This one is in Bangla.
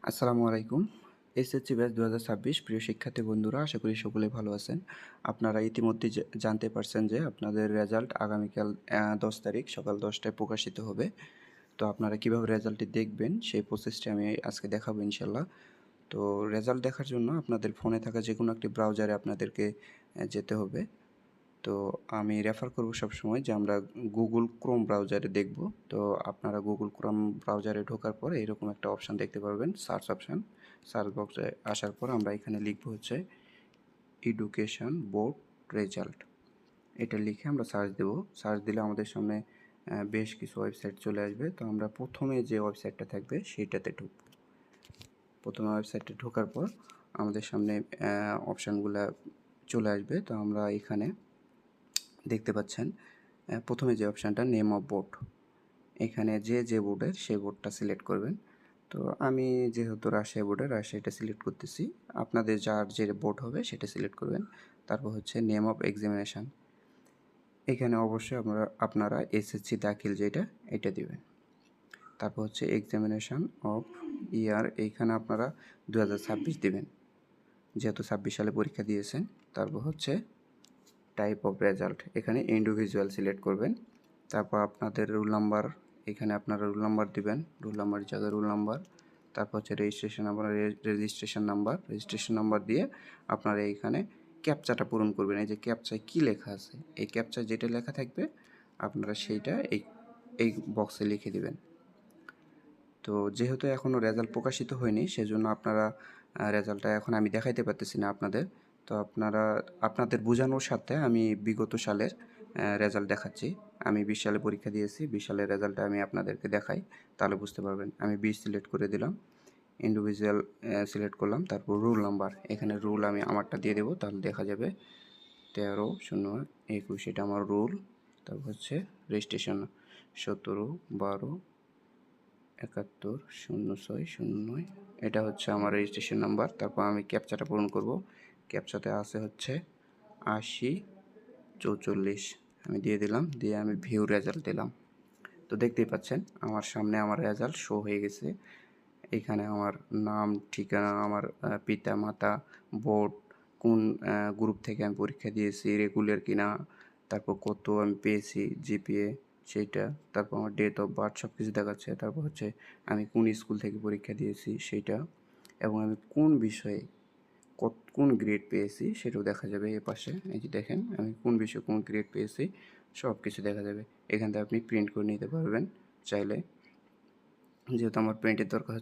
আসসালামু আলাইকুম। এসএসসি ব্যাচ ২০২৬ প্রিয় শিক্ষার্থী বন্ধুরা, আশা করি সকলেই ভালো আছেন। আপনারা ইতিমধ্যেই জানতে পারছেন যে আপনাদের রেজাল্ট আগামীকাল ১০ তারিখ সকাল ১০টায় প্রকাশিত হবে। তো আপনারা কিভাবে রেজাল্টটি দেখবেন সেই প্রসেসটি আমি আজকে দেখাবো ইনশাআল্লাহ। তো রেজাল্ট দেখার জন্য আপনাদের ফোনে থাকা যেকোনো একটি ব্রাউজারে আপনাদেরকে যেতে হবে। তো আমি রেফার করব সবসময় যে আমরা গুগল ক্রোম ব্রাউজারে দেখব। তো আপনারা গুগল ক্রোম ব্রাউজারে ঢোকার পরে এরকম একটা অপশান দেখতে পারবেন, সার্চ অপশান। সার্চ বক্সে আসার পর আমরা এখানে লিখব হচ্ছে এডুকেশন বোর্ড রেজাল্ট। এটা লিখে আমরা সার্চ দেব। সার্চ দিলে আমাদের সামনে বেশ কিছু ওয়েবসাইট চলে আসবে। তো আমরা প্রথমে যে ওয়েবসাইটটা থাকবে সেইটাতে ঢুকব। প্রথমে ওয়েবসাইটে ঢোকার পর আমাদের সামনে অপশানগুলো চলে আসবে। তো আমরা এখানে দেখতে পাচ্ছেন প্রথমে যে অপশানটা নেম অফ বোর্ড, এখানে যে বোর্ডের সেই বোর্ডটা সিলেক্ট করবেন। তো আমি যেহেতু রাজশাহী বোর্ডের, রাজশাহীটা সিলেক্ট করতেছি। আপনাদের যার যে বোর্ড হবে সেটা সিলেক্ট করবেন। তারপর হচ্ছে নেম অফ এক্সামিনেশান, এখানে অবশ্যই আপনারা এসএসসি দাখিল যেটা এটা দিবেন। তারপর হচ্ছে এক্সামিনেশান অফ ইয়ার, এইখানে আপনারা 2026 দিবেন যেহেতু 26 সালে পরীক্ষা দিয়েছেন। তারপর হচ্ছে টাইপ অফ রেজাল্ট, এখানে ইন্ডিভিজুয়াল সিলেক্ট করবেন। তারপর আপনাদের রোল নাম্বার, এখানে আপনারা রোল নাম্বার দিবেন, রোল নাম্বার জায়গায় রোল নাম্বার। তারপর হচ্ছে রেজিস্ট্রেশন নাম্বার দিয়ে আপনারা এইখানে ক্যাপচাটা পূরণ করবেন। এই যে ক্যাপচায় কী লেখা আছে, এই ক্যাপচায় যেটা লেখা থাকবে আপনারা সেইটা এই বক্সে লিখে দিবেন। তো যেহেতু এখনও রেজাল্ট প্রকাশিত হয়নি সেজন্য আপনারা রেজাল্টটা এখন আমি দেখাইতে পারতেছি না আপনাদের। তো আপনাদের বোঝানোর সাথে আমি বিগত সালের রেজাল্ট দেখাচ্ছি। আমি 20 সালে পরীক্ষা দিয়েছি, 20 সালের রেজাল্টটা আমি আপনাদেরকে দেখাই, তাহলে বুঝতে পারবেন। আমি 20 সিলেক্ট করে দিলাম, ইন্ডিভিজুয়াল সিলেক্ট করলাম, তারপর রোল নাম্বার, এখানে রোল আমি আমারটা দিয়ে দেবো, তাহলে দেখা যাবে 13-01-21, এটা আমার রোল। তারপর হচ্ছে রেজিস্ট্রেশন 17-12-71-06-09, এটা হচ্ছে আমার রেজিস্ট্রেশন নাম্বার। তারপর আমি ক্যাপচাটা পূরণ করব। ক্যাপচাতে আছে হচ্ছে 80-44, আমি দিয়ে দিলাম, দিয়ে আমি ভিউ রেজাল্ট দিলাম। তো দেখতেই পাচ্ছেন আমার সামনে আমার রেজাল্ট শো হয়ে গেছে। এখানে আমার নাম, ঠিকানা, আমার পিতা মাতা, বোর্ড, কোন গ্রুপ থেকে আমি পরীক্ষা দিয়েছি, রেগুলার কিনা, তারপর কত আমি পেয়েছি জিপিএ সেইটা, তারপর আমার ডেট অফ বার্থ সব কিছু দেখাচ্ছে। তারপর হচ্ছে আমি কোন স্কুল থেকে পরীক্ষা দিয়েছি সেইটা, এবং আমি কোন বিষয়ে কোন গ্রেড পেয়েছি সেটাও দেখা যাবে। এ পাশে এই যে দেখেন আমি কোন বিষয়ে কোন গ্রেড পেয়েছি সব কিছু দেখা যাবে। এখান থেকে আপনি প্রিন্ট করে নিতে পারবেন চাইলে, যেহেতু আমার প্রিন্টের দরকার।